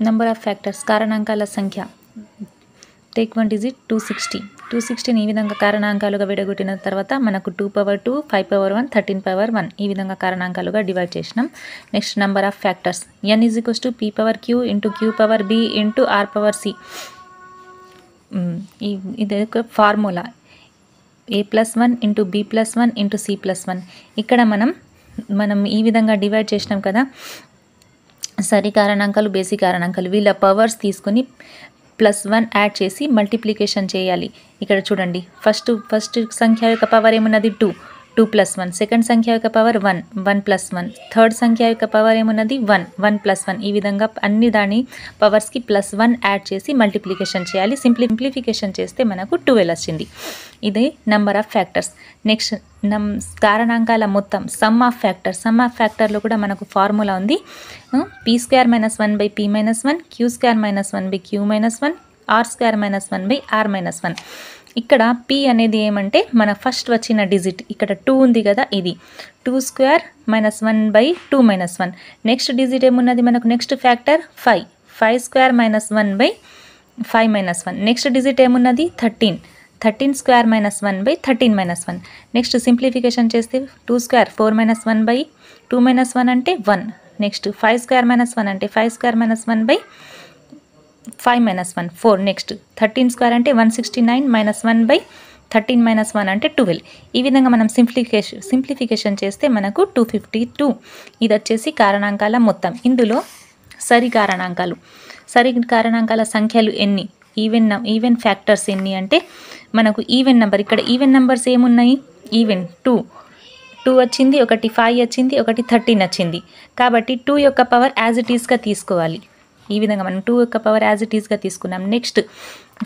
Number of factors కారణాంకాల సంఖ్య. Take one digit 260. 260ని ఈ విధంగా కారణాంకాలుగా విడగొట్టిన తర్వాత మనకు 2^2, 5^1, 13^1 ఈ విధంగా కారణాంకాలుగా డివైడ్ చేసినాం. Next number of factors. n = p^q × q^b × r^c. ఇది ఒక ఫార్ములా. a+1 × b+1 × c+1. ఇక్కడ మనం ఈ విధంగా డివైడ్ చేసినాం కదా, సరి కారణాంకాలు బేసి కారణాంకాలు వీళ్ళ పవర్స్ తీసుకొని +1 యాడ్ చేసి మల్టిప్లికేషన్ చేయాలి. ఇక్కడ చూడండి, ఫస్ట్ సంఖ్య యొక్క పవర్ ఏమున్నది 2 + 1, సెకండ్ సంఖ్య యొక్క పవర్ 1 + 1, థర్డ్ సంఖ్య యొక్క పవర్ ఏమున్నది 1 + 1. ఈ విధంగా అన్ని దాని పవర్స్కి +1 యాడ్ చేసి మల్టిప్లికేషన్ చేయాలి. సింప్లిఫికేషన్ చేస్తే మనకు 12 వచ్చింది. ఇది నెంబర్ ఆఫ్ ఫ్యాక్టర్స్. నెక్స్ట్ కారణాంకాల మొత్తం సమ్ ఆఫ్ ఫ్యాక్టర్లో కూడా మనకు ఫార్ములా ఉంది. p² - 1/p - 1, q² - 1/q - 1, r² - 1/r - 1. ఇక్కడ p అనేది ఏమంటే మన ఫస్ట్ వచ్చిన డిజిట్. ఇక్కడ 2 ఉంది కదా, ఇది 2² - 1/2 - 1. నెక్స్ట్ డిజిట్ ఏమున్నది మనకు, నెక్స్ట్ ఫ్యాక్టర్ 5. 5² - 1/5 - 1. నెక్స్ట్ డిజిట్ ఏమున్నది 13. 13² - 1/13 - 1. నెక్స్ట్ సింప్లిఫికేషన్ చేస్తే 2² 4 - 1/2 - 1 అంటే 1. నెక్స్ట్ 5² - 1 అంటే 5² - 1/5 - 1 4. నెక్స్ట్ 13² అంటే 169 - 1/13 - 1 అంటే 12. ఈ విధంగా మనం సింప్లిఫికేషన్ చేస్తే మనకు 252. ఇది వచ్చేసి కారణాంకాల మొత్తం. ఇందులో సరి కారణాంకాల సంఖ్యలు ఎన్ని, ఈవెన్ ఫ్యాక్టర్స్ ఎన్ని అంటే మనకు ఈవెన్ నెంబర్. ఇక్కడ ఈవెన్ నెంబర్స్ ఏమున్నాయి, ఈవెన్ 2 వచ్చింది, ఒకటి 5 వచ్చింది, ఒకటి 13 వచ్చింది. కాబట్టి 2 యొక్క పవర్ యాజ్ ఇట్ ఈస్గా తీసుకోవాలి. ఈ విధంగా మనం 2 యొక్క పవర్ యాజ్ ఇట్ ఈస్గా తీసుకున్నాం. నెక్స్ట్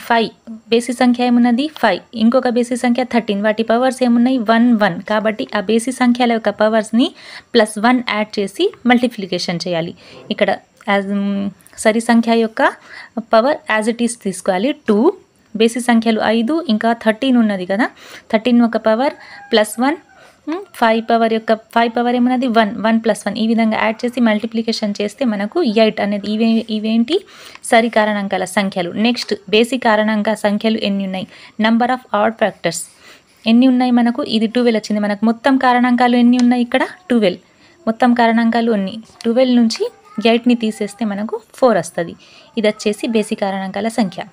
5 బేసి సంఖ్య ఏమున్నది 5, ఇంకొక బేసి సంఖ్య 13, వాటి పవర్స్ ఏమున్నాయి 1 1. కాబట్టి ఆ బేసి సంఖ్యల యొక్క పవర్స్ని +1 యాడ్ చేసి మల్టిప్లికేషన్ చేయాలి. ఇక్కడ సరి సంఖ్య యొక్క పవర్ యాజ్ ఇట్ ఈస్ తీసుకోవాలి. 2 బేసి సంఖ్యలు 5 ఇంకా 13 ఉన్నది కదా, 13 ఒక పవర్ +1, 5 పవర్ ఏమున్నది 1 + 1. ఈ విధంగా యాడ్ చేసి మల్టిప్లికేషన్ చేస్తే మనకు 8 అనేది ఇవేంటి సరి కారణాంకాల సంఖ్యలు. నెక్స్ట్ బేసి కారణాంక సంఖ్యలు ఎన్ని ఉన్నాయి, నంబర్ ఆఫ్ ఆడ్ ఫ్యాక్టర్స్ ఎన్ని ఉన్నాయి మనకు, ఇది 12 వచ్చింది. మనకు మొత్తం కారణాంకాలు ఎన్ని ఉన్నాయి, ఇక్కడ 12. మొత్తం కారణాంకాలు ఎన్ని, 12 నుంచి 8ని తీసేస్తే మనకు 4 వస్తుంది. ఇది వచ్చేసి బేసి కారణాంకాల సంఖ్య.